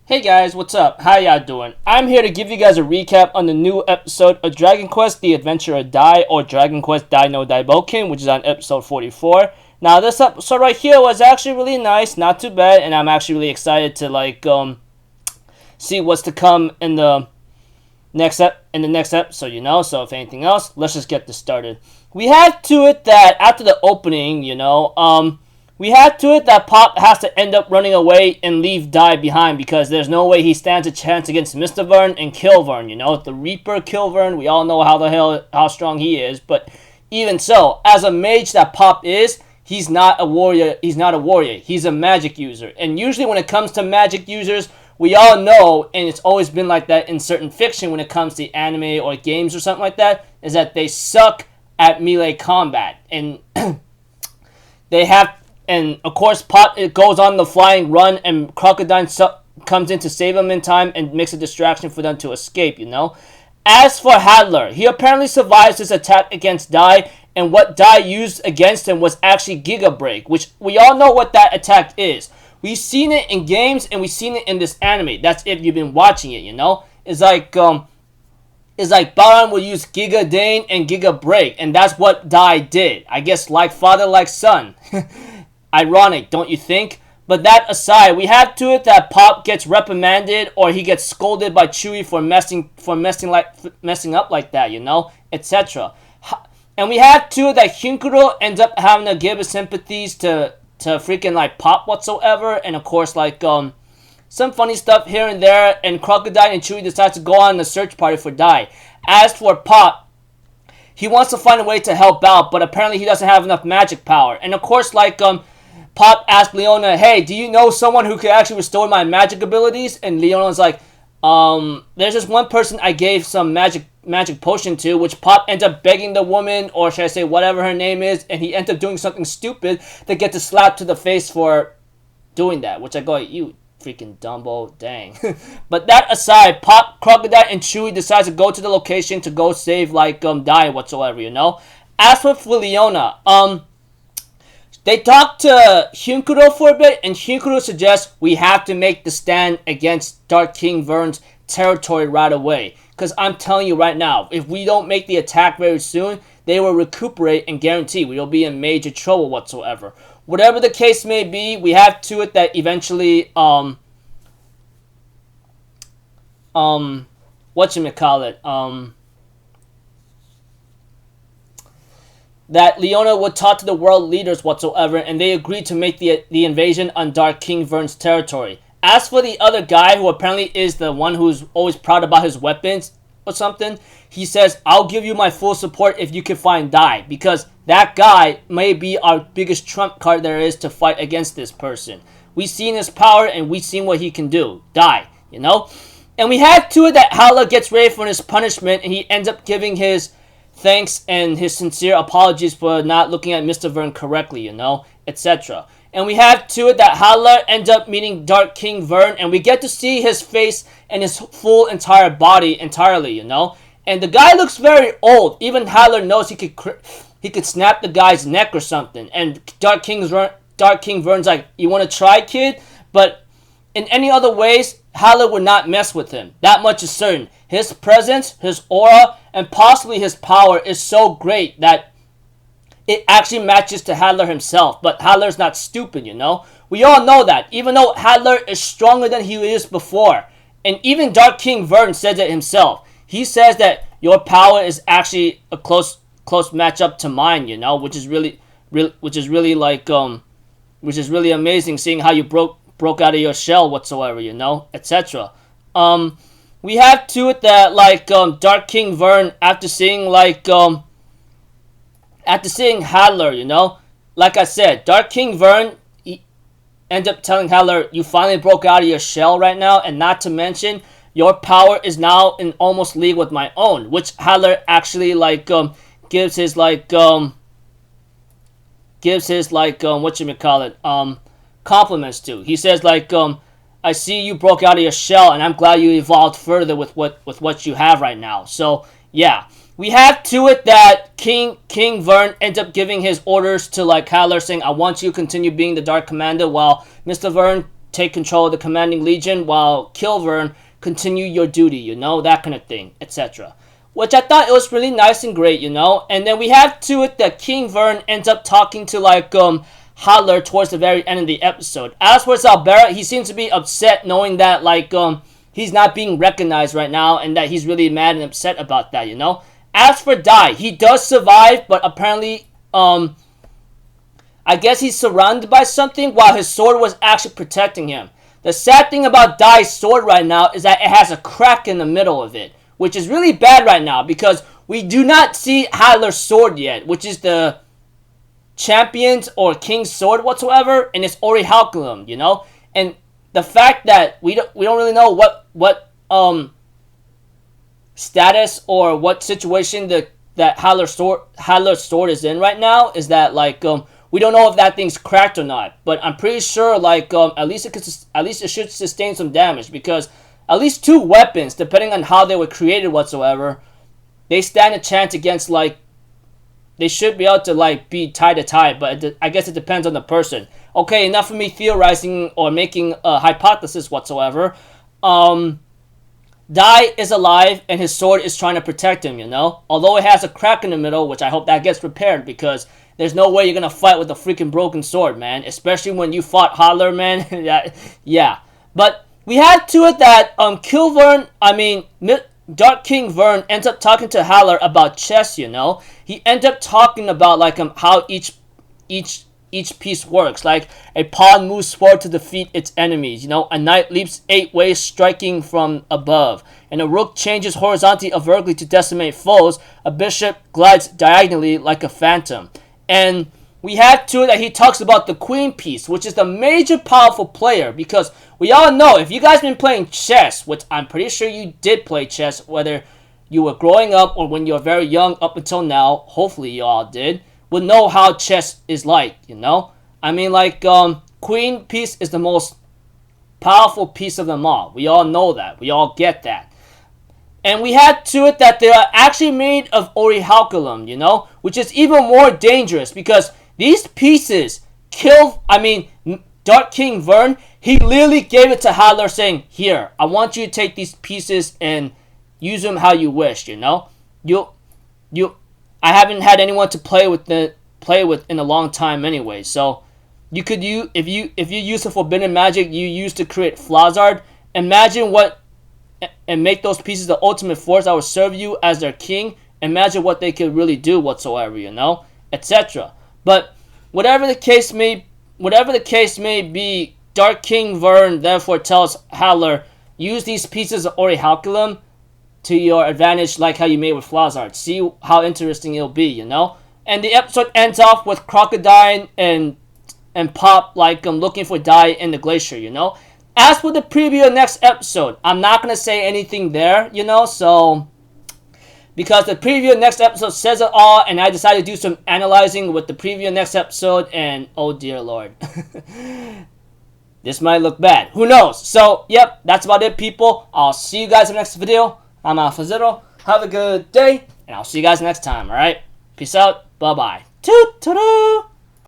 Hey guys, what's up? How y'all doing? I'm here to give you guys a recap on the new episode of Dragon Quest The Adventure of Dai, or Dragon Quest Dai no Daibouken, which is on episode 44. Now this episode right here was actually really nice, not too bad, and I'm actually really excited to see what's to come in the next episode, you know. So if anything else, let's just get this started. We had to it that after the opening, we had to it that Pop has to end up running away and leave Dai behind because there's no way he stands a chance against Mr. Vearn and kill Vearn, you know. The Reaper kill Vearn, we all know how strong he is, but even so, as a mage that Pop is, he's not a warrior, he's a magic user. And usually when it comes to magic users, we all know, and it's always been like that in certain fiction when it comes to anime or games or something like that, is that they suck at melee combat. And and of course, Pop it goes on the flying run, and Crocodile comes in to save him in time and makes a distraction for them to escape, you know. As for Hadler, he apparently survives his attack against Dai, and what Dai used against him was actually Giga Break, which we all know what that attack is. We've seen it in games, and we've seen it in this anime. That's if you've been watching it, you know. It's like Vearn will use Giga Dane and Giga Break, and that's what Dai did. I guess like father, like son. Ironic, don't you think? But that aside, we have to it that Pop gets reprimanded or he gets scolded by Chewie for messing up like that, you know, etc. And we have to it that Hinkuro ends up having to give his sympathies to freaking like Pop whatsoever, and of course some funny stuff here and there, and Crocodile and Chewie decides to go on the search party for Dai. As for Pop, he wants to find a way to help out, but apparently he doesn't have enough magic power. And of course, Pop asked Leona, hey, do you know someone who could actually restore my magic abilities? And Leona's like, there's just one person I gave some magic potion to, which Pop ends up begging the woman, or should I say whatever her name is, and he ends up doing something stupid to get the slap to the face for doing that, which I go, you freaking Dumbo, dang. But that aside, Pop, Crocodile, and Chewie decides to go to the location to go save Dai whatsoever, you know. As for Leona, they talk to Hinkuro for a bit, and Hinkuro suggests we have to make the stand against Dark King Vearn's territory right away. Because I'm telling you right now, if we don't make the attack very soon, they will recuperate and guarantee we will be in major trouble whatsoever. Whatever the case may be, we have to it that eventually, that Leona would talk to the world leaders whatsoever, and they agreed to make the invasion on Dark King Vearn's territory. As for the other guy, who apparently is the one who's always proud about his weapons or something, he says, I'll give you my full support if you can find Dai, because that guy may be our biggest trump card there is to fight against this person. We've seen his power, and we've seen what he can do. Dai, you know? And we have to it that Hala gets ready for his punishment, and he ends up giving his thanks and his sincere apologies for not looking at Mr. Vearn correctly, you know, etc. And we have to it that Hadler ends up meeting Dark King Vearn, and we get to see his face and his full entire body entirely, you know. And the guy looks very old. Even Hadler knows he could snap the guy's neck or something. And Dark King Vearn's like, you want to try, kid? But in any other ways, Hadler would not mess with him. That much is certain. His presence, his aura, and possibly his power is so great that it actually matches to Hadler himself. But Hadler's not stupid, you know? We all know that. Even though Hadler is stronger than he is before. And even Dark King Vearn says it himself. He says that your power is actually a close matchup to mine, you know? Which is really amazing, seeing how you broke out of your shell whatsoever, you know? Etc. We have to it that Dark King Vearn, after seeing Hadler, you know, like I said, Dark King Vearn, he ends up telling Hadler, you finally broke out of your shell right now, and not to mention, your power is now in almost league with my own, which Hadler actually gives his compliments to. He says I see you broke out of your shell, and I'm glad you evolved further with what you have right now. So yeah, we have to it that King Vearn ends up giving his orders to Hadler, saying, I want you to continue being the Dark Commander, while Mr. Vearn take control of the commanding legion while Vearn continue your duty, you know, that kind of thing, etc. Which I thought it was really nice and great, you know. And then we have to it that King Vearn ends up talking to like Hadler towards the very end of the episode. As for Zalbera, he seems to be upset knowing that like he's not being recognized right now, and that he's really mad and upset about that, you know. As for Dai, he does survive, but apparently I guess he's surrounded by something while his sword was actually protecting him. The sad thing about Dai's sword right now is that it has a crack in the middle of it, which is really bad right now because we do not see Hadler's sword yet, which is the champion's or king's sword whatsoever, and it's Orichalcum, you know. And the fact that we don't really know what status or what situation that Hadler's sword is in right now is that like we don't know if that thing's cracked or not, but I'm pretty sure like at least it should sustain some damage, because at least 2 weapons, depending on how they were created whatsoever, they stand a chance against like they should be able to like be tie to tie, but I guess it depends on the person. Okay, enough of me theorizing or making a hypothesis whatsoever. Dai is alive and his sword is trying to protect him, you know? Although it has a crack in the middle, which I hope that gets repaired, because there's no way you're gonna fight with a freaking broken sword, man. Especially when you fought Hadler, man. Yeah. But we had to it that Dark King Vearn ends up talking to Hadler about chess, you know? He ends up talking about like how each piece works. Like a pawn moves forward to defeat its enemies, you know? A knight leaps 8 ways striking from above. And a rook changes horizontally or vertically to decimate foes. A bishop glides diagonally like a phantom. And we had to it that he talks about the queen piece, which is the major powerful player, because we all know, if you guys been playing chess, which I'm pretty sure you did play chess, whether you were growing up or when you were very young up until now, hopefully you all did, would know how chess is like, you know? I mean, like, queen piece is the most powerful piece of them all. We all know that. We all get that. And we had to it that they are actually made of Orichalcum, you know? Which is even more dangerous, because these pieces Dark King Vearn, he literally gave it to Hadler saying, here, I want you to take these pieces and use them how you wish, you know? I haven't had anyone to play with in a long time anyway, so you could if you use the forbidden magic you use to create Flazard, imagine and make those pieces the ultimate force that will serve you as their king. Imagine what they could really do whatsoever, you know, etc. But whatever the case may be, Dark King Vearn therefore tells Hadler, use these pieces of Orichalcum to your advantage, like how you made with Flazard. See how interesting it'll be, you know. And the episode ends off with Crocodile and Pop like looking for Dai in the glacier, you know. As for the preview of next episode, I'm not going to say anything there, you know, so because the preview of next episode says it all, and I decided to do some analyzing with the preview of next episode, and oh dear lord. This might look bad. Who knows? So, yep, that's about it, people. I'll see you guys in the next video. I'm Alphazero. Have a good day, and I'll see you guys next time, alright? Peace out. Bye-bye. Toot-toot-toot.